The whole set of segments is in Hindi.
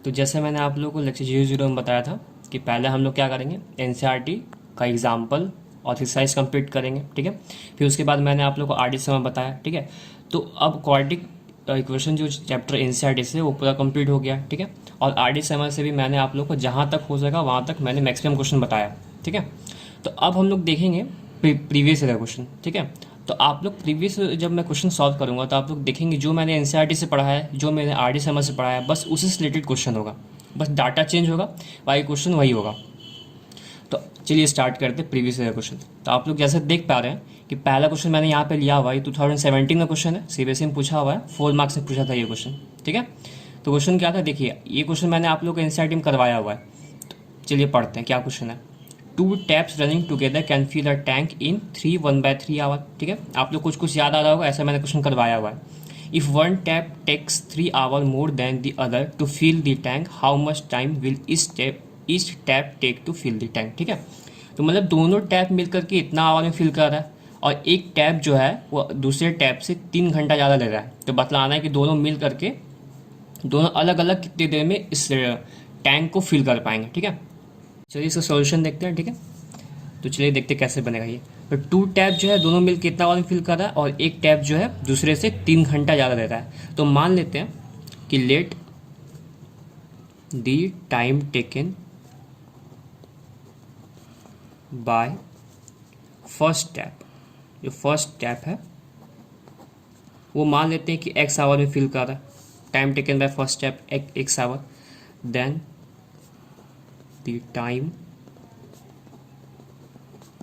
तो जैसे मैंने आप लोगों को लेक्चर 00 में बताया था कि पहले हम लोग क्या करेंगे, एनसीईआरटी का एग्जाम्पल और एक्सरसाइज कंप्लीट करेंगे, ठीक है। फिर उसके बाद मैंने आप लोगों को आरडी सम बताया, ठीक है। तो अब क्वाड्रेटिक इक्वेशन जो चैप्टर एनसीईआरटी से वो पूरा कंप्लीट हो गया, ठीक है। और आरडी सम से भी मैंने आप लोगों को जहाँ तक हो सका वहाँ तक मैंने मैक्सिमम क्वेश्चन बताया, ठीक है। तो अब हम लोग देखेंगे प्रीवियस ईयर क्वेश्चन, ठीक है। तो आप लोग प्रीवियस जब मैं क्वेश्चन सॉल्व करूंगा तो आप लोग देखेंगे जो मैंने एनसीईआरटी से पढ़ा है, जो मैंने आरडी सम से पढ़ा है, बस उसी से रिलेटेड क्वेश्चन होगा, बस डाटा चेंज होगा, बाकी क्वेश्चन वही होगा। तो चलिए स्टार्ट करते हैं प्रीवियस ईयर क्वेश्चन। तो आप लोग जैसे देख पा रहे हैं कि पहला क्वेश्चन मैंने यहाँ पे लिया हुआ है, 2017 का क्वेश्चन है, सीबीएसई में पूछा हुआ है, 4 मार्क्स से पूछा था ये क्वेश्चन, ठीक है। तो क्वेश्चन क्या था, देखिए ये क्वेश्चन मैंने आप लोग को एनसीईआरटी में करवाया हुआ है। तो चलिए पढ़ते हैं क्या क्वेश्चन है। 2 taps running together can fill a tank in 3 1/3 hour, ठीक है। आप लोग कुछ याद आ रहा होगा, ऐसा मैंने क्वेश्चन करवाया हुआ है। If one tap takes 3 hour more than the other two fill the tank, how much time will each tap take to fill the tank, ठीक है। तो मतलब दोनों टैप मिल करके इतना आवर में फिल कर रहा है और एक टैप जो है वो दूसरे टैप से 3 घंटा ज़्यादा ले रहा है। तो बतलाना है कि दोनों मिल करके दोनों अलग अलग कितनी देर में इस टैंक को फिल कर पाएंगे, ठीक है। चलिए इसका सॉल्यूशन देखते हैं, ठीक है। तो चलिए देखते हैं कैसे बनेगा ये। तो 2 टैप जो है दोनों मिल कितना आवर में फिल कर रहा है और एक टैप जो है दूसरे से 3 घंटा ज़्यादा ले रहा है। तो मान लेते हैं कि let the time taken by first tap, जो फर्स्ट टैप है वो मान लेते हैं कि x आवर में फिल कर रहा है, time taken by first tap x hour, then the time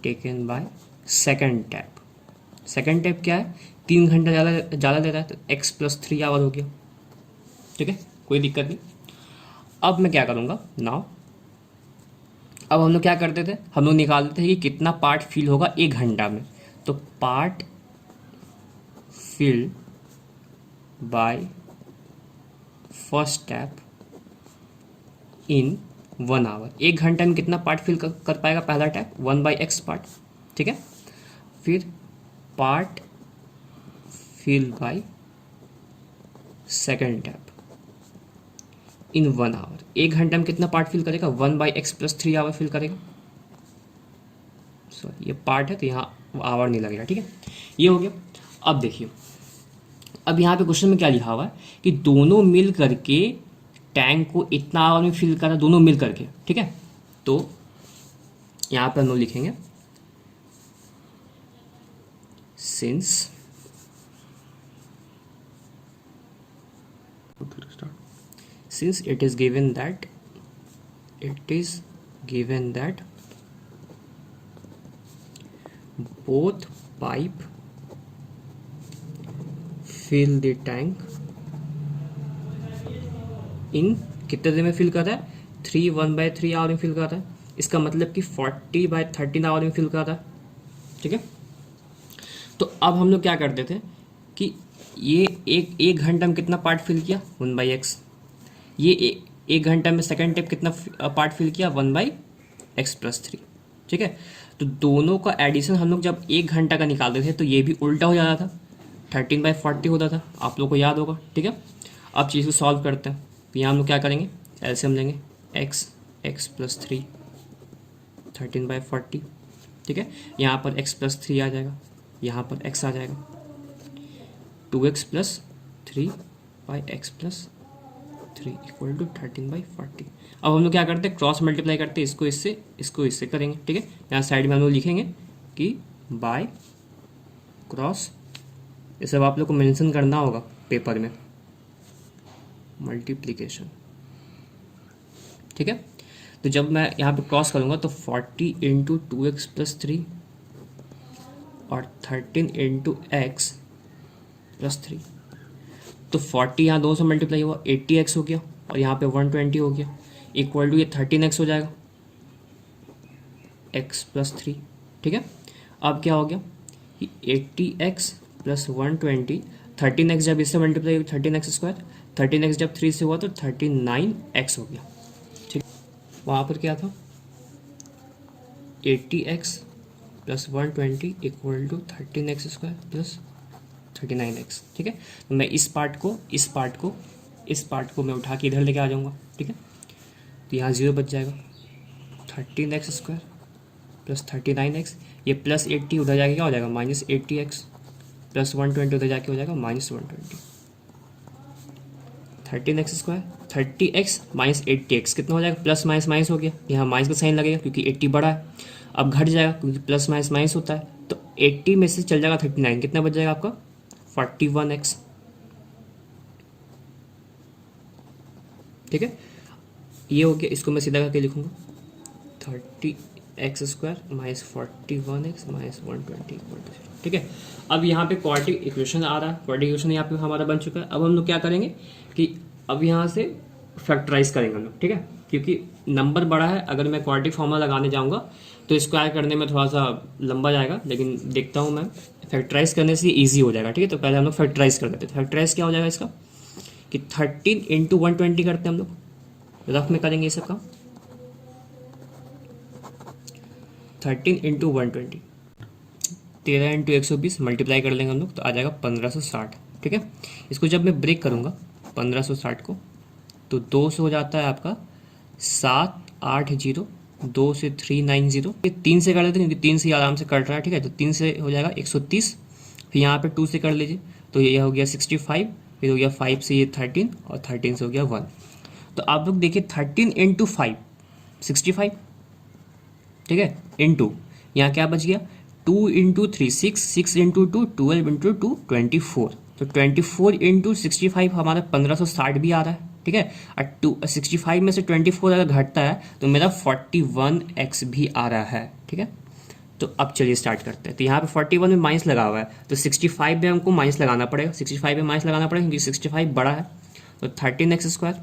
taken by second tap. Second tap क्या है, 3 घंटा ज़्यादा ले रहा है, तो x + 3 आवर हो गया, ठीक है, कोई दिक्कत नहीं। अब मैं क्या करूँगा नाउ, अब हम लोग क्या करते थे, हम लोग निकालते थे कि कितना पार्ट फिल होगा 1 घंटा में। तो part fill by first tap in 1 hour, 1 घंटा में कितना पार्ट फिल कर पाएगा पहला टैप, 1/x पार्ट, ठीक है। फिर part fill by second tap in 1 hour, 1 घंटा में कितना पार्ट फिल करेगा, 1/x + 3 आवर फिल करेगा। सॉरी ये पार्ट है तो यहाँ आवर नहीं लगेगा, ठीक है, ये हो गया। अब देखिए, अब यहाँ पे क्वेश्चन में क्या लिखा हुआ है कि दोनों मिल करके टैंक को इतना आवर में फिल करा, दोनों मिल करके, ठीक है। तो यहाँ पे हम लोग लिखेंगे since it is given that both pipe fill the tank इन कितने देर में फिल कर रहा है, 3 1/3 आवर में फिल कर रहा है, इसका मतलब कि 40/13 आवर में फिल कर रहा है, ठीक है। तो अब हम लोग क्या करते थे कि ये एक घंटा में कितना पार्ट फिल किया, 1/x, ये एक घंटा में सेकेंड टेप कितना पार्ट फिल किया, 1/x + 3, ठीक है। तो दोनों का एडिशन हम लोग जब 1 घंटा का निकालते थे तो ये भी उल्टा हो जाता था, 13/40 होता था, आप लोग को याद होगा, ठीक है। अब चीज़ को सॉल्व करते हैं। तो यहाँ हम लोग क्या करेंगे, एलसीएम लेंगे, x + 3 13/40, ठीक है। यहाँ पर x + 3 आ जाएगा, यहाँ पर x आ जाएगा, 2x + 3/x + 3 = 13/40। अब हम लोग क्या करते हैं, क्रॉस मल्टीप्लाई करते हैं, इसको इससे करेंगे, ठीक है। यहाँ साइड में हम लोग लिखेंगे कि बाय क्रॉस, ये सब आप लोग को मेंशन करना होगा पेपर में, मल्टीप्लिकेशन, ठीक है। तो जब मैं यहाँ पे क्रॉस करूँगा तो 40 × 2x + 3 और 13 × x + 3, तो 40 यहाँ 2 से मल्टीप्लाई हुआ, 80x हो गया, और यहाँ पे 120 हो गया, इक्वल टू ये 13x हो जाएगा, x + 3, ठीक है। अब क्या हो गया कि 80x + 120, 13x जब इससे मल्टीप्लाई हुई 13x², 13x जब 3 से हुआ तो 39x हो गया, ठीक। वहाँ पर क्या था, 80x + 120 = 13x² + 39x, ठीक है। तो मैं इस पार्ट को मैं उठा के इधर लेके आ जाऊँगा, ठीक है। तो यहाँ 0 बच जाएगा, 13x² प्लस 39x, ये प्लस 80 उधर जाके क्या हो जाएगा -80x, प्लस 120 उधर जाके हो जाएगा -120। 13x², 30x माइनस 80x कितना हो जाएगा, प्लस माइनस माइनस हो गया, यहाँ माइनस का साइन लगेगा क्योंकि 80 बड़ा है। अब घट जाएगा क्योंकि प्लस माइनस माइनस होता है, तो 80 में से चल जाएगा 39, कितना बच जाएगा आपका 41x। ठीक है, ये हो गया। इसको मैं सीधा करके लिखूंगा 30x² minus 41x minus 120 equal to 0। ठीक है, अब यहाँ पे क्वाड्रेटिक इक्वेशन आ रहा है, क्वाड्रेटिक इक्वेशन यहाँ पे हमारा बन चुका है। अब हम लोग क्या करेंगे कि अब यहाँ से फैक्टराइज करेंगे हम लोग। ठीक है, क्योंकि नंबर बड़ा है, अगर मैं क्वाड्रेटिक फॉर्मूला लगाने जाऊँगा तो स्क्वायर करने में थोड़ा सा लंबा जाएगा, लेकिन देखता हूँ मैं फैक्टराइज करने से ईजी हो जाएगा। ठीक है, तो पहले हम लोग फैक्टराइज कर देते हैं। फैक्टराइज क्या हो जाएगा इसका कि 13 इंटू 120 करते हैं हम लोग, रफ में करेंगे ये सब काम। 13 इंटू 120, 13 इंटू 120 मल्टीप्लाई कर लेंगे हम लोग, तो आ जाएगा 1560। ठीक है, इसको जब मैं ब्रेक करूँगा 1560 को, तो 2 से हो जाता है आपका 780, 2 से 390, ये 3 से कर लेते हैं क्योंकि 3 से आराम से कट रहा है। ठीक है, तो 3 से हो जाएगा 130, फिर यहाँ पे 2 से कर लीजिए तो ये हो गया 65, फिर हो गया 5 से ये 13 और 13 से हो गया 1। तो आप लोग देखिए 13 इंटू 5 65, ठीक है, इंटू यहाँ क्या बच गया 2 इंटू 3 6, 6 इंटू 2 12 इंटू 2 24, तो 24 इंटू 65 हमारा 1560 भी आ रहा है। ठीक है, और 65 में से 24 अगर घटता है तो मेरा 41x भी आ रहा है। ठीक है, तो अब चलिए स्टार्ट करते हैं। तो यहाँ पे 41 में माइनस लगा हुआ है, तो 65 में हमको माइनस लगाना पड़ेगा, 65 में माइनस लगाना पड़ेगा क्योंकि 65 बड़ा है। तो 13x²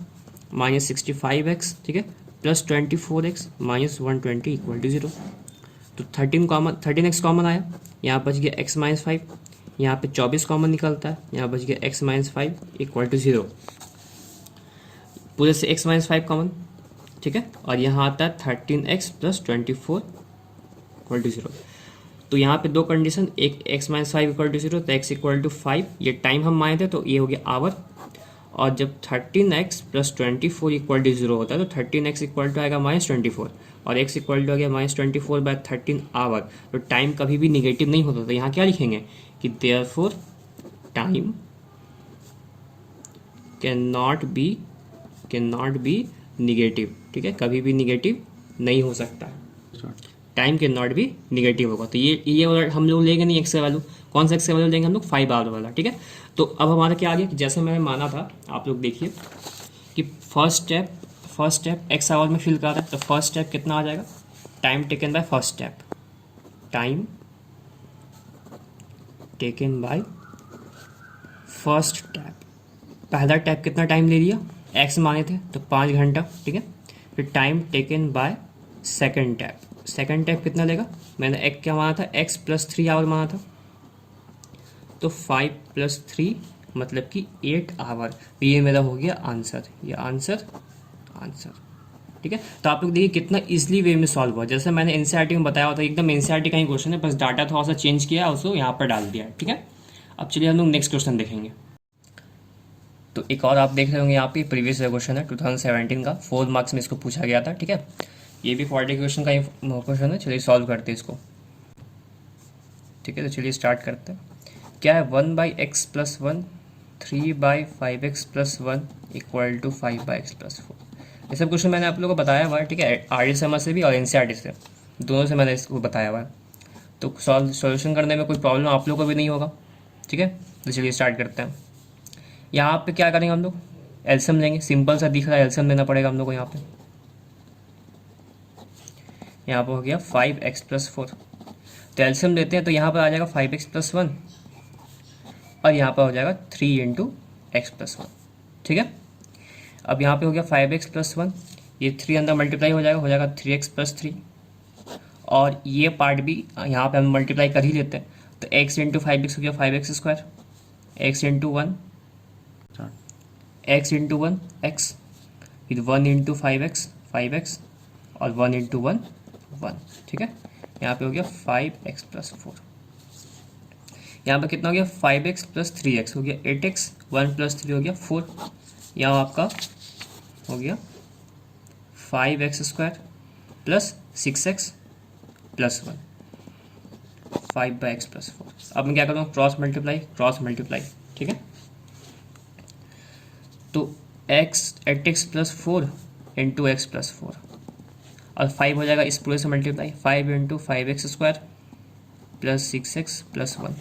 माइनस 65x, ठीक है, plus 24x minus 120 equal to 0। तो 13x कॉमन आया, यहाँ बच गया x माइनस 5, यहाँ पे 24 कॉमन निकलता है, यहाँ बच गया x माइनस 5 इक्वल टू 0। पूरे से x माइनस 5 कॉमन, ठीक है, और यहाँ आता है 13x प्लस 24 इक्वल टू 0। तो यहाँ पे दो कंडीशन, एक x माइनस 5 इक्वल टू 0, तो x इक्वल टू 5, ये टाइम हम माने थे तो ये हो गया आवर। और जब 13x प्लस 24 इक्वल टू 0 होता है तो 13x इक्वल टू आएगा -24 और x इक्वल टू आ गया -24 बाय 13 आवर। तो टाइम कभी भी निगेटिव नहीं होता, तो यहाँ क्या लिखेंगे कि therefore time can not be negative. ठीक है, कभी भी निगेटिव नहीं हो सकता है, time can not be negative होगा। तो ये हम लोग लेंगे नहीं एक्स का वैल्यू, कौन सा एक्स का वैल्यू लेंगे हम लोग 5 आवर वाला। ठीक है, तो अब हमारा क्या आ गया कि जैसे मैंने माना था, आप लोग देखिए कि फर्स्ट स्टेप एक्स आवर में फिल कर रहा है, तो फर्स्ट स्टेप कितना आ जाएगा, time taken by first step, time taken by first step. पहला टैप कितना टाइम ले लिया, एक्स माने थे तो 5 घंटा। ठीक है, फिर time taken by second tap कितना लेगा, मैंने एक क्या माना था, x प्लस 3 आवर माना था, तो 5 प्लस 3 मतलब कि 8 आवर। तो ये मेरा हो गया आंसर, ये आंसर। ठीक है, तो आप लोग देखिए कितना इजीली वे में सॉल्व हुआ, जैसे मैंने एनसीईआरटी में बताया होता, एकदम एनसीईआरटी का ही क्वेश्चन है, बस डाटा थोड़ा सा चेंज किया है, उसको यहाँ पर डाल दिया है। ठीक है, अब चलिए हम लोग नेक्स्ट क्वेश्चन देखेंगे। तो एक और आप देख रहे होंगे यहाँ पे प्रीवियस क्वेश्चन है 2017 का, 4 मार्क्स में इसको पूछा गया था। ठीक है, ये भी क्वाड्रेटिक इक्वेशन का ही क्वेश्चन है, चलिए सॉल्व करते हैं इसको। ठीक है, तो चलिए स्टार्ट करते हैं। क्या है 1/x plus 1 3/5x plus 1 equal to 5/x plus 4। ये सब क्वेश्चन मैंने आप लोगों को बताया हुआ है। ठीक है, आर से भी और एनसीईआरटी से, दोनों से मैंने इसको बताया हुआ है, तो सॉल्यूशन करने में कोई प्रॉब्लम आप लोगों को भी नहीं होगा। ठीक है, तो चलिए स्टार्ट करते हैं। यहाँ पे क्या करेंगे हम लोग, एलसीएम लेंगे, सिंपल सा दिख रहा है, एलसीएम लेना पड़ेगा हम लोग को। यहाँ पर हो गया 5x प्लस 4, तो एलसीएम लेते हैं तो यहाँ पर आ जाएगा 5x प्लस 1 और यहाँ पर हो जाएगा 3 इंटू एक्स प्लस 1। ठीक है, अब यहाँ पे हो गया 5x प्लस 1, ये 3 अंदर मल्टीप्लाई हो जाएगा 3x प्लस 3, और ये पार्ट भी यहाँ पे हम मल्टीप्लाई कर ही लेते हैं, तो x इंटू 5x हो गया 5x², x into 1 x into 1 x, फिर 1 इंटू 5x और 1 इंटू 1 1। ठीक है, यहाँ पे हो गया 5x प्लस 4, यहाँ पे कितना हो गया 5x प्लस 3x हो गया 8x, 1 प्लस 3 हो गया 4, यहाँ आपका हो गया 5x² plus 6x plus 1, 5/x+4। अब मैं क्या करूँगा, क्रॉस मल्टीप्लाई, ठीक है। तो 8x+4 इंटू x+4 और 5 हो जाएगा, इस पूरे से multiply, 5 into 5x² plus 6x plus 1,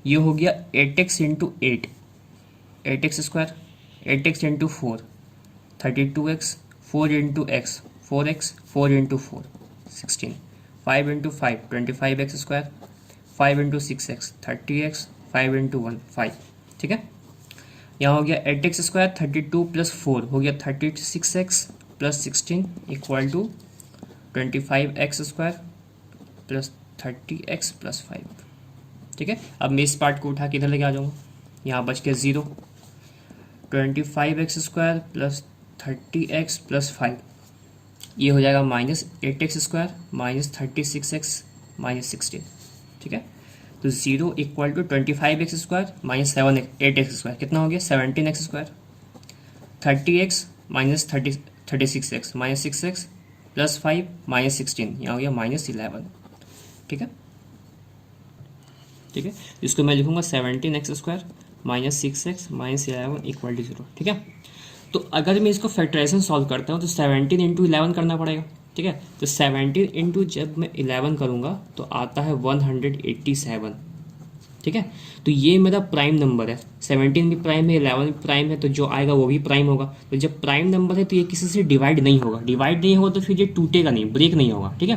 ये हो गया 8x into 8x², 8x into 4 32x, 4 into x 4x, 4 into 4 16, 5 into 5 25x², 5 into 6x 30x, 5 into 1 5, ठीक है। यहाँ हो गया 8x² 32 प्लस 4 हो गया 36x plus 16 equal to 25x² plus 30x plus 5, ठीक है। अब मैं इस पार्ट को उठा के इधर लेके आ जाऊँगा, यहाँ बच के 0, 25x² प्लस 30x प्लस 5, ये हो जाएगा -8x² माइनस 36x माइनस 16, ठीक है। तो 0 equal to 25x² minus 8x², कितना हो गया 17x², 30x minus 36x minus 6x plus 5 minus 16, यहाँ हो गया -11, ठीक है। ठीक है, इसको मैं लिखूंगा 17x² minus 6x minus 11 equal to 0, ठीक है। तो अगर मैं इसको फैक्टराइजेशन सॉल्व करता हूँ तो 17 इंटू 11 करना पड़ेगा, ठीक है। तो 17 इंटू जब मैं 11 करूँगा तो आता है 187, ठीक है। तो ये मेरा प्राइम नंबर है, 17 भी प्राइम है, 11 भी प्राइम है, तो जो आएगा वो भी प्राइम होगा। तो जब प्राइम नंबर है तो ये किसी से डिवाइड नहीं होगा, तो फिर ये टूटेगा नहीं, ब्रेक नहीं होगा, ठीक है।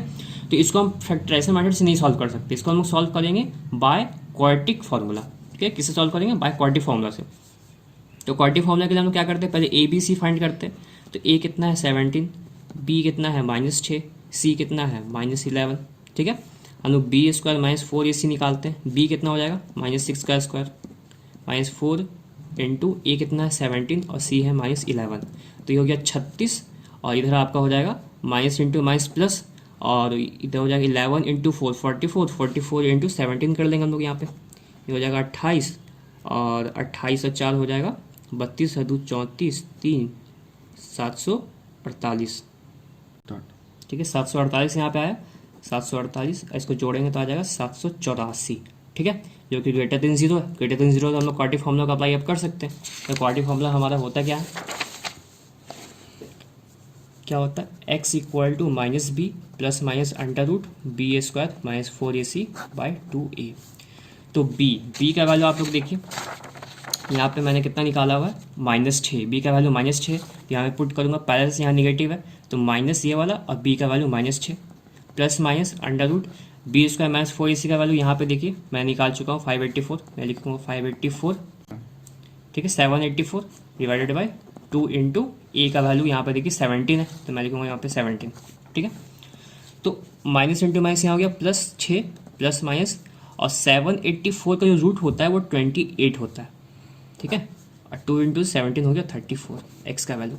तो इसको हम फैक्टराइजेशन मेथड से नहीं सॉल्व कर सकते, इसको हम सॉल्व करेंगे बाय क्वाड्रेटिक फार्मूला, ठीक है। किससे सॉल्व करेंगे, बाय क्वाड्रेटिक फार्मूला से। तो क्वाड्रेटिक फार्मूला के लिए हम लोग क्या करते हैं, पहले ए बी सी फाइंड करते हैं। तो ए कितना है 17, बी कितना है -6, सी कितना है -11, ठीक है। हम लोग b² माइनस 4ac निकालते हैं, b कितना हो जाएगा -6 का स्क्वायर माइनस 4 इंटू ए कितना है 17 और c है -11, तो ये हो गया 36, और इधर आपका हो जाएगा माइनस इंटू माइनस प्लस, और इधर हो जाएगा 11 इंटू 4 44 इंटू 17 कर लेंगे हम लोग यहाँ पे, ये हो जाएगा 28, और 28 और 4 हो जाएगा 32 और 2 34 3 748, ठीक है। 748 यहाँ पे आया, 748, इसको जोड़ेंगे तो आ जाएगा 784, ठीक है, जो कि ग्रेटर देन 0 है। ग्रेटर देन 0 तो हम लोग क्वाड्रेटिक फार्मूला का अप्लाई अब कर सकते हैं। तो क्वाड्रेटिक फार्मूला हमारा होता क्या होता है x equal to -b plus minus √b² minus 4ac by 2a। तो b का वैल्यू आप लोग देखिए, यहाँ पे मैंने कितना निकाला हुआ है -6, b का वैल्यू -6, यहाँ मैं पुट करूँगा, पहले से यहाँ निगेटिव है तो माइनस ये वाला, और b का value -6 plus minus √b² minus 4ac का वैल्यू यहाँ पे देखिए मैं निकाल चुका हूँ 584, मैं लिखूँगा 584, ठीक है। 784 डिवाइडेड बाई 2 इंटू ए का वैल्यू यहाँ पे देखिए 17 है, तो मैं लिखूँगा यहाँ पे 17, ठीक है। तो माइनस इंटू माइनस यहाँ हो गया +6 प्लस माइनस, और 784 का जो रूट होता है वो 28 होता है, ठीक है। और 2 इंटू 17 हो गया 34 एक्स का वैल्यू।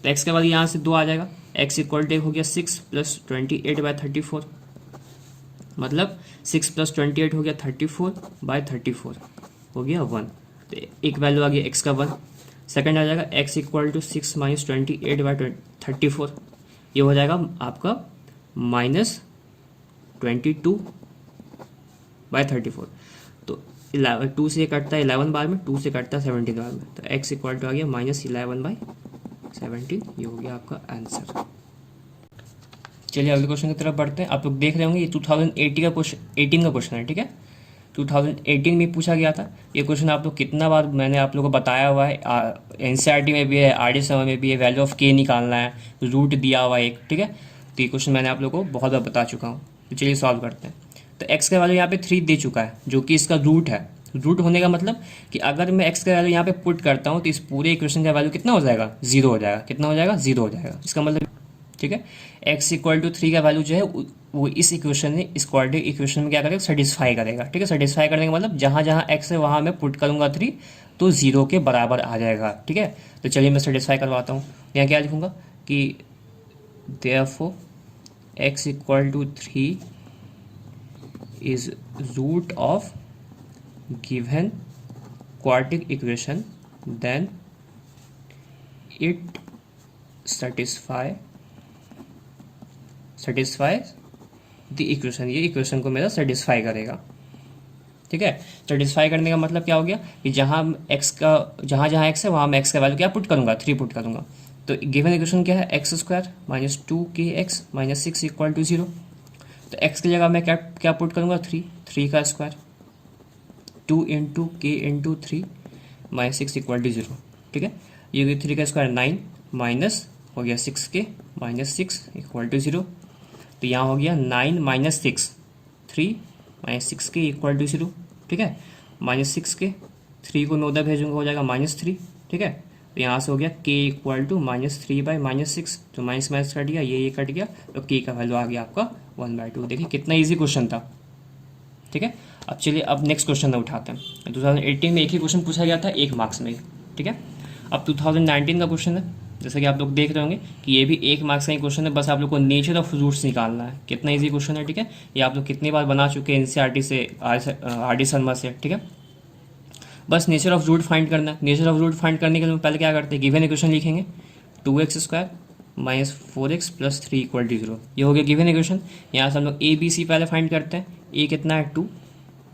तो एक्स का वैल्यू यहाँ से 2 आ जाएगा, एक्स इक्वल टू हो गया 6 प्लस 28/34, मतलब 6 प्लस 28 हो गया 34/34 हो गया 1। तो एक वैल्यू आ गया एक्स का 1। सेकंड आ जाएगा एक्स इक्वल टू 6 माइनस 28/34, ये हो जाएगा आपका -22/34। तो 2 से कटता है 11 बार में, 2 से कटता है 17 बार में, तो x इक्वल टू आ गया -11/17, ये हो गया आपका आंसर। चलिए अगले क्वेश्चन की तरफ बढ़ते हैं। आप लोग देख रहे होंगे ये 2018 का क्वेश्चन है, ठीक है। 2018 में पूछा गया था ये क्वेश्चन। आप लोग कितना बार मैंने आप लोगों को बताया हुआ है, एनसीईआरटी में भी है, आरडीएस में भी है, वैल्यू ऑफ के निकालना है, रूट दिया हुआ है एक, ठीक है। तो ये क्वेश्चन मैंने आप लोगों को बहुत बार बता चुका हूँ। तो चलिए सॉल्व करते हैं। तो एक्स का वैल्यू यहाँ पे 3 दे चुका है, जो कि इसका रूट है। रूट होने का मतलब कि अगर मैं एक्स का वैल्यू यहाँ पे पुट करता हूँ तो इस पूरे इक्वेशन का वैल्यू कितना हो जाएगा, 0 हो जाएगा। कितना हो जाएगा, 0 हो जाएगा। इसका मतलब, ठीक है, x इक्वल टू 3 का वैल्यू जो है वो इस इक्वेशन में, इस क्वाड्रेटिक इक्वेशन में क्या करेगा, सेटिस्फाई करेगा, ठीक है। सेटिस्फाई करने का मतलब जहाँ जहाँ x है वहाँ मैं पुट करूँगा 3 तो 0 के बराबर आ जाएगा, ठीक है। तो चलिए मैं सेटिस्फाई करवाता हूँ। यहाँ क्या लिखूँगा कि therefore x equal to 3 is root of given quadratic equation, then it satisfy satisfy the equation, ये इक्वेशन को मेरा सेटिस्फाई करेगा। ठीक है, सेटिस्फाई करने का मतलब क्या हो गया कि जहाँ एक्स का जहाँ जहाँ एक्स है वहाँ मैं एक्स का वैल्यू क्या पुट करूँगा, 3 पुट करूँगा। तो गिवन इक्वेशन क्या है, x square minus 2kx minus 6 equal to 0। तो एक्स की जगह मैं क्या क्या पुट करूँगा, 3 का स्क्वायर 2 इंटू के इंटू 3 माइनस 6 इक्वल टू 0। ठीक है, ये हो गया 3 का स्क्वायर 9 माइनस हो गया 6k माइनस 6 इक्वल टू 0। तो यहाँ हो गया 9 minus 6 3 minus 6k equal to 0। ठीक है, माइनस 6k 3 को मैं उधर भेजूंगा, हो जाएगा -3। ठीक है, तो यहाँ से हो गया k इक्वल टू -3 बाई -6। तो माइनस माइनस कट गया, ये कट गया, तो k का वैल्यू आ गया आपका 1/2। देखिए कितना ईजी क्वेश्चन था। ठीक है, अब चलिए अब नेक्स्ट क्वेश्चन में उठाते हैं। 2018 में एक ही क्वेश्चन पूछा गया था 1 मार्क्स में। ठीक है, अब 2019 का क्वेश्चन है, जैसा कि आप लोग देख रहे होंगे कि ये भी 1 मार्क्स का ही क्वेश्चन है। बस आप लोग को नेचर ऑफ रूट्स निकालना है। कितना इजी क्वेश्चन है। ठीक है, ये आप लोग कितनी बार बना चुके हैं एनसीईआरटी से, आर.डी. शर्मा से। ठीक है, बस नेचर ऑफ रूट फाइंड करना है। नेचर ऑफ रूट फाइंड करने के लिए पहले क्या करते हैं, गिवन इक्वेशन लिखेंगे 2x square minus 4x plus 3 equal to 0। ये हो गया गिवन इक्वेशन। यहाँ से हम लोग ए बी सी पहले फाइंड करते हैं। ए कितना है 2,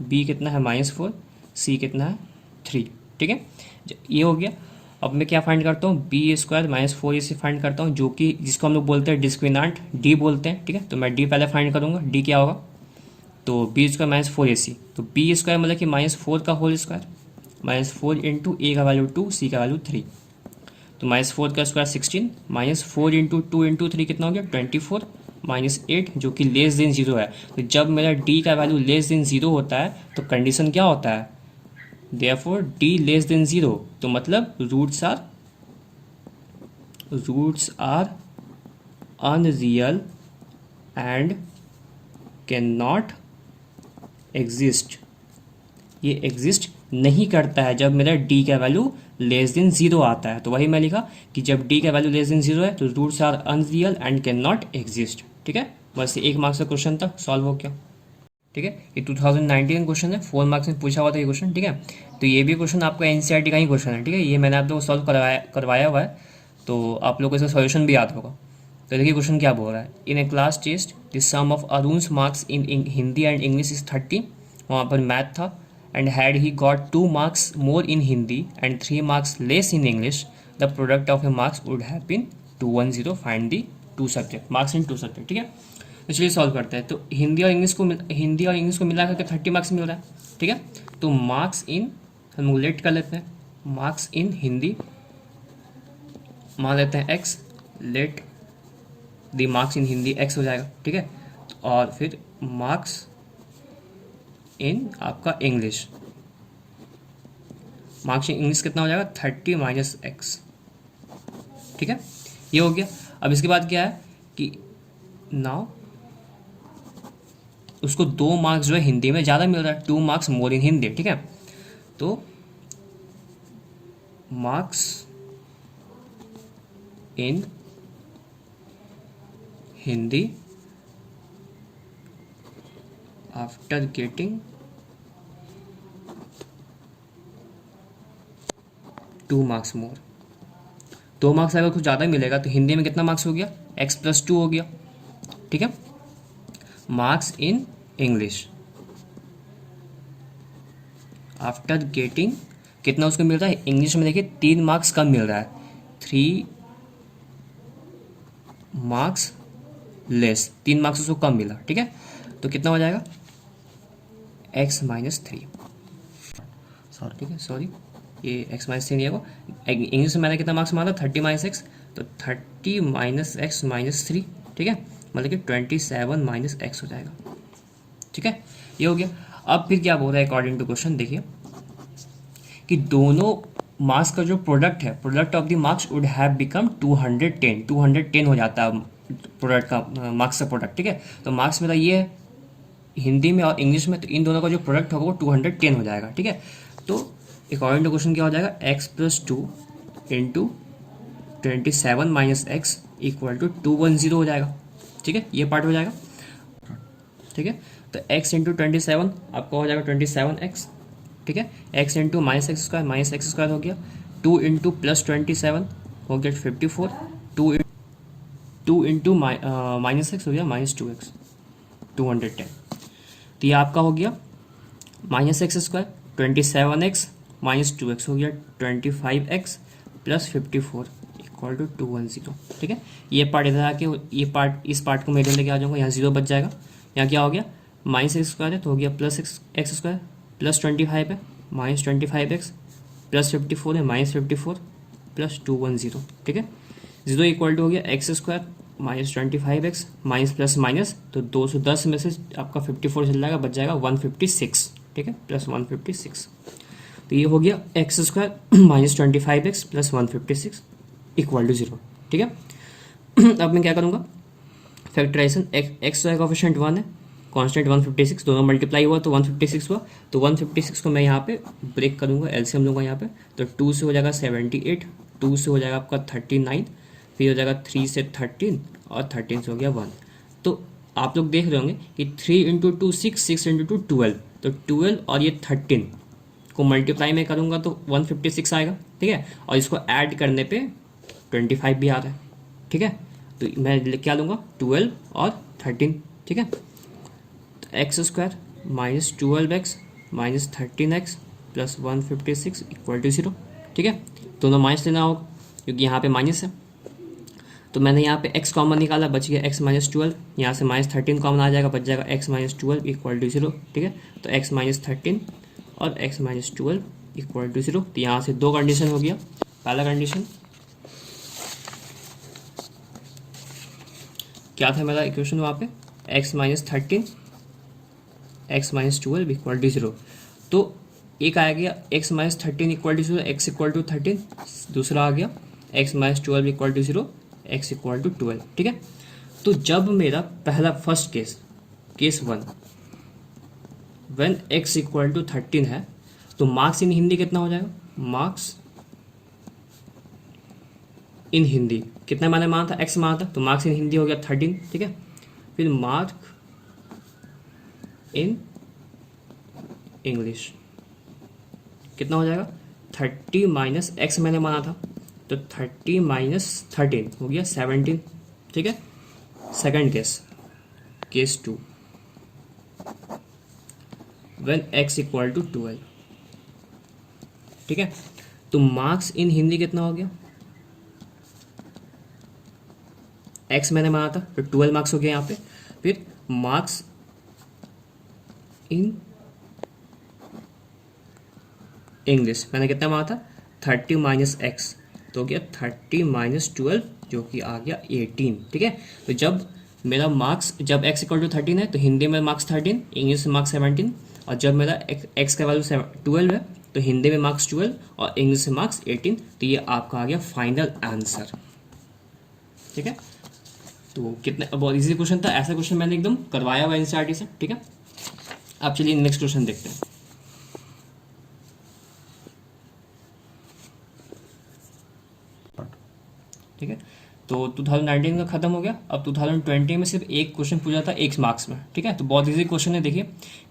बी कितना है -4, सी कितना है 3। ठीक है, ये हो गया। अब मैं क्या फाइंड करता हूँ, B square minus 4ac find करता हूँ, जो कि जिसको हम लोग बोलते हैं डिस्क्रिमिनेंट डी बोलते हैं। ठीक है, तो मैं डी पहले फाइंड करूँगा। डी क्या होगा, तो बी स्क्वायर माइनस 4ac, तो बी स्क्वायर मतलब कि -4 का होल स्क्वायर, -4 इंटू ए का वैल्यू 2, सी का वैल्यू 3। तो -4 का स्क्वायर 16, -4 इंटू 2 इंटू 3 कितना हो गया 24, -8 जो कि लेस देन 0 है। तो जब मेरा डी का वैल्यू लेस देन 0 होता है तो कंडीशन क्या होता है, देयरफॉर डी लेस देन 0। तो मतलब roots are unreal and can not exist. ये एग्जिस्ट नहीं करता है जब मेरा डी का वैल्यू लेस देन 0 आता है। तो वही मैं लिखा कि जब डी का वैल्यू लेस देन 0 है तो roots are unreal and can not exist. ठीक है, बस 1 मार्क्स का क्वेश्चन था, सॉल्व हो गया। ठीक है, ये 2019 का क्वेश्चन है, 4 मार्क्स में पूछा हुआ था ये क्वेश्चन। ठीक है, तो ये भी क्वेश्चन आपका एनसीईआरटी का ही क्वेश्चन है। ठीक है, ये मैंने आप लोगों को सॉल्व करवाया हुआ है, तो आप लोगों को इसका सॉल्यूशन भी याद होगा। तो देखिए क्वेश्चन क्या बोल रहा है, in a class test the sum of Arun's marks in Hindi and English is 30। वहाँ पर मैथ था, and had he got 2 marks more in Hindi and 3 marks less in English, the product of a marks would have been 210। Find the 2 subject, marks in 2 subject. ठीक है, तो चलिए सॉल्व करते हैं। तो हिंदी और इंग्लिश को मिला करके 30 मार्क्स मिल रहा है। ठीक है, तो मार्क्स इन हम लोग लेट कर लेते हैं, मार्क्स इन हिंदी मान लेते हैं x, let the marks in Hindi x हो जाएगा। ठीक है, और फिर मार्क्स इन आपका इंग्लिश, मार्क्स इन इंग्लिश कितना हो जाएगा 30 माइनस x। ठीक है, ये हो गया। अब इसके बाद क्या है कि नाउ उसको 2 मार्क्स जो है हिंदी में ज़्यादा मिल रहा है, 2 मार्क्स मोर इन हिंदी। ठीक है, तो marks in Hindi after getting 2 marks more. 2 marks अगर कुछ ज़्यादा मिलेगा तो हिंदी में कितना मार्क्स हो गया, x+2 हो गया। ठीक है, marks in English after getting कितना उसको मिल रहा है, इंग्लिश में देखिए 3 मार्क्स कम मिल रहा है, 3 मार्क्स लेस, 3 मार्क्स उसको कम मिला। ठीक है, तो कितना हो जाएगा x-3। ठीक है, सॉरी ये x-3 नहीं है, इंग्लिश में मैंने कितना मार्क्स मारा 30 माइनस x, तो 30 माइनस x माइनस 3। ठीक है, मतलब कि 27 माइनस x हो जाएगा। ठीक है, ये हो गया। अब फिर क्या बोल रहा है अकॉर्डिंग टू क्वेश्चन, देखिए कि दोनों मार्क्स का जो प्रोडक्ट है, product of the marks would have become 210 हो जाता है प्रोडक्ट का, मार्क्स का प्रोडक्ट। ठीक है, तो मार्क्स मेरा ये है हिंदी में और इंग्लिश में, तो इन दोनों का जो प्रोडक्ट होगा वो 210 हो जाएगा। ठीक है, तो अकॉर्डिंग टू क्वेश्चन क्या हो जाएगा, x+2 into 27 minus x equal to 210 हो जाएगा। ठीक है, ये पार्ट हो जाएगा। ठीक है, तो x इंटू 27 आपका हो जाएगा 27x। ठीक है, x into minus x square हो गया, 2 इंटू प्लस 27 हो गया 54, 2 2 इंटू माइनस एक्स हो गया -2x, 210। तो ये आपका हो गया -x², 27x -2x हो गया 25x प्लस 54 इक्वल टू 210। ठीक है, ये पार्ट इधर आके ये पार्ट, इस पार्ट को मैं इधर लेके आ जाऊँगा, यहाँ 0 बच जाएगा। यहाँ क्या हो गया -x² है तो हो गया प्लस x² प्लस 25 है -25x प्लस 54 है -54 प्लस 210। ठीक है, 0 इक्वल टू हो गया x² -25x minus plus minus, तो 210 में से आपका 54 चल जाएगा, बच जाएगा 156। ठीक है, प्लस 156। तो ये हो गया x² -25x plus 156 equal to 0। ठीक है, अब मैं क्या करूँगा, फैक्टराइजेशन, एक्स का कोफिशिएंट 1 है, कांस्टेंट 156, दोनों मल्टीप्लाई हुआ तो 156 हुआ, तो 156 को मैं यहाँ पे ब्रेक करूँगा, एलसीएम लूँगा यहाँ पे, तो 2 से हो जाएगा 78, 2 से हो जाएगा आपका 39, फिर हो जाएगा 3 से 13 और 13 से हो गया 1। तो आप लोग देख रहे होंगे कि 3 इंटू 2 6, 6 इंटू 2 12, तो 12 और ये 13 को मल्टीप्लाई में करूँगा तो 156 आएगा। ठीक है, और इसको ऐड करने पे 25 भी आ रहा है। ठीक है, तो मैं क्या लूँगा 12 और 13। ठीक है, तो x² -12x -13x plus 156 equal to 0। ठीक है, दोनों माइनस लेना होगा क्योंकि यहाँ पे माइनस है, तो मैंने यहाँ पे x कॉमन निकाला, बच गया x -12, यहाँ से -13 कॉमन आ जाएगा, बच जाएगा x -12 इक्वल टू 0। ठीक है, तो x -13 और x -12 इक्वल टू 0। तो यहाँ से दो कंडीशन हो गया। पहला कंडीशन क्या था मेरा इक्वेशन वहाँ पे, x -13 x -12 इक्वल टू 0। तो एक आ गया x -13 equal to 0, x equal to 13, दूसरा आ गया x -12 equal to 0, x equal to 12। ठीक है, तो जब मेरा पहला first case 1 when x equal to 13 है, तो मार्क्स इन हिंदी कितना हो जाएगा, मार्क्स इन हिंदी कितना मैंने माना था, x माना था, तो मार्क्स इन हिंदी हो गया 13। ठीक है, फिर मार्क इन इंग्लिश कितना हो जाएगा 30 माइनस x मैंने माना था, तो 30 माइनस 13 हो गया 17। ठीक है, second case 2 when x equal to 12। ठीक है, तो मार्क्स इन हिंदी कितना हो गया, x मैंने माना था तो 12 मार्क्स हो गया यहाँ पे। फिर मार्क्स इन इंग्लिश मैंने कितना माना था 30 माइनस एक्स, तो हो गया 30 माइनस 12 जो कि आ गया 18। ठीक है, तो जब मेरा मार्क्स जब x इक्वल टू 13 है तो हिंदी में मार्क्स 13, इंग्लिश में मार्क्स 17, और जब मेरा x का वैल्यू 12 है तो हिंदी में मार्क्स 12 और इंग्लिश में मार्क्स 18। तो ये आपका आ गया फाइनल आंसर। ठीक है, तो कितने बहुत इजी क्वेश्चन था, ऐसा क्वेश्चन मैंने एकदम करवाया हुआ एनसीईआरटी से। ठीक है, अब चलिए नेक्स्ट क्वेश्चन देखते हैं। ठीक है, तो 2019 का खत्म हो गया, अब 2020 में सिर्फ एक क्वेश्चन पूछा था 1 मार्क्स में। ठीक है, तो बहुत इजी क्वेश्चन है, देखिए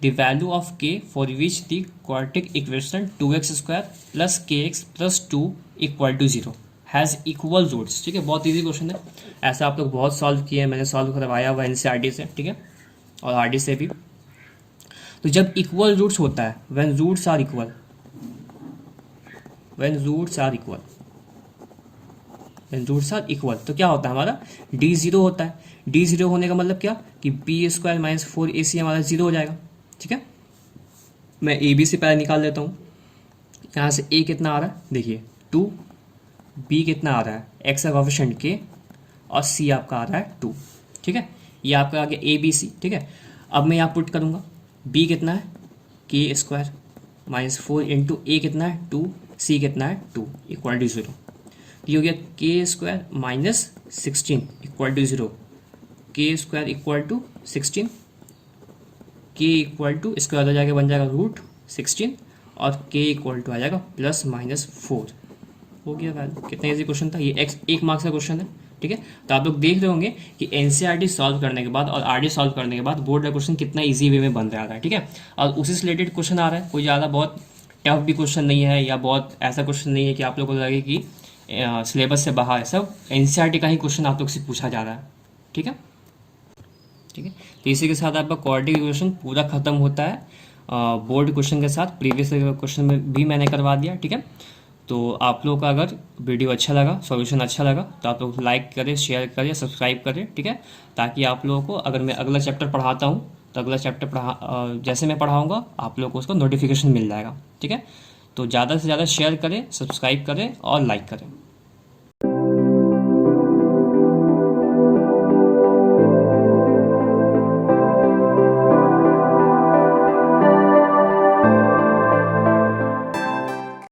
the value of k for which the quadratic equation 2x² plus kx plus 2 equal to 0 has equal roots. ठीक है, बहुत इजी क्वेश्चन है, ऐसा आप लोग बहुत सॉल्व किए हैं, मैंने सॉल्व करवाया हुआ एनसीईआरटी से। ठीक है, और आरडी से भी। तो जब इक्वल रूट्स होता है, when roots are equal, when roots are equal, when roots are equal, तो क्या होता है हमारा d 0 होता है। d 0 होने का मतलब क्या कि b² माइनस 4ac हमारा 0 हो जाएगा। ठीक है, मैं ए बी से पहले निकाल लेता हूँ। यहाँ से a कितना आ रहा है, देखिए 2, b कितना आ रहा है x का कोएफिशिएंट k, और c आपका आ रहा है 2। ठीक है, ये आपका आ गया a b c। ठीक है, अब मैं यहाँ पुट करूँगा b कितना है k² माइनस 4 इंटू a कितना है 2, c कितना है 2 इक्वल टू 0। ये हो गया k² minus 16 equal to 0, k² equal to 16, k equal to इसके बाद हो जाएगा बन जाएगा √16, और k इक्वल टू आ जाएगा प्लस माइनस 4। हो गया वैल्यू। कितना इजी क्वेश्चन था ये, 1 मार्क्स का क्वेश्चन है। ठीक है, तो आप लोग देख रहे होंगे कि एनसीईआरटी सॉल्व करने के बाद और आरडी सॉल्व करने के बाद बोर्ड का क्वेश्चन कितना इजी वे में बन रहा है। ठीक है, और उसी से रिलेटेड क्वेश्चन आ रहा है, कोई ज़्यादा बहुत टफ भी क्वेश्चन नहीं है, या बहुत ऐसा क्वेश्चन नहीं है कि आप लोगों को लगे कि सिलेबस से बाहर है, सब एनसीईआरटी का ही क्वेश्चन आप लोग से पूछा जा रहा है। ठीक है, ठीक है। तो इसी के साथ आपका क्वाड्रेटिक इक्वेशन पूरा खत्म होता है बोर्ड क्वेश्चन के साथ। प्रीवियस क्वेश्चन में भी मैंने करवा दिया। ठीक है, तो आप लोगों का अगर वीडियो अच्छा लगा, सॉल्यूशन अच्छा लगा, तो आप लोग लाइक करें, शेयर करें, सब्सक्राइब करें। ठीक है, ताकि आप लोगों को अगर मैं अगला चैप्टर पढ़ाता हूँ तो अगला चैप्टर जैसे मैं पढ़ाऊँगा आप लोगों को उसका नोटिफिकेशन मिल जाएगा। ठीक है, तो ज़्यादा से ज़्यादा शेयर करें, सब्सक्राइब करें और लाइक करें।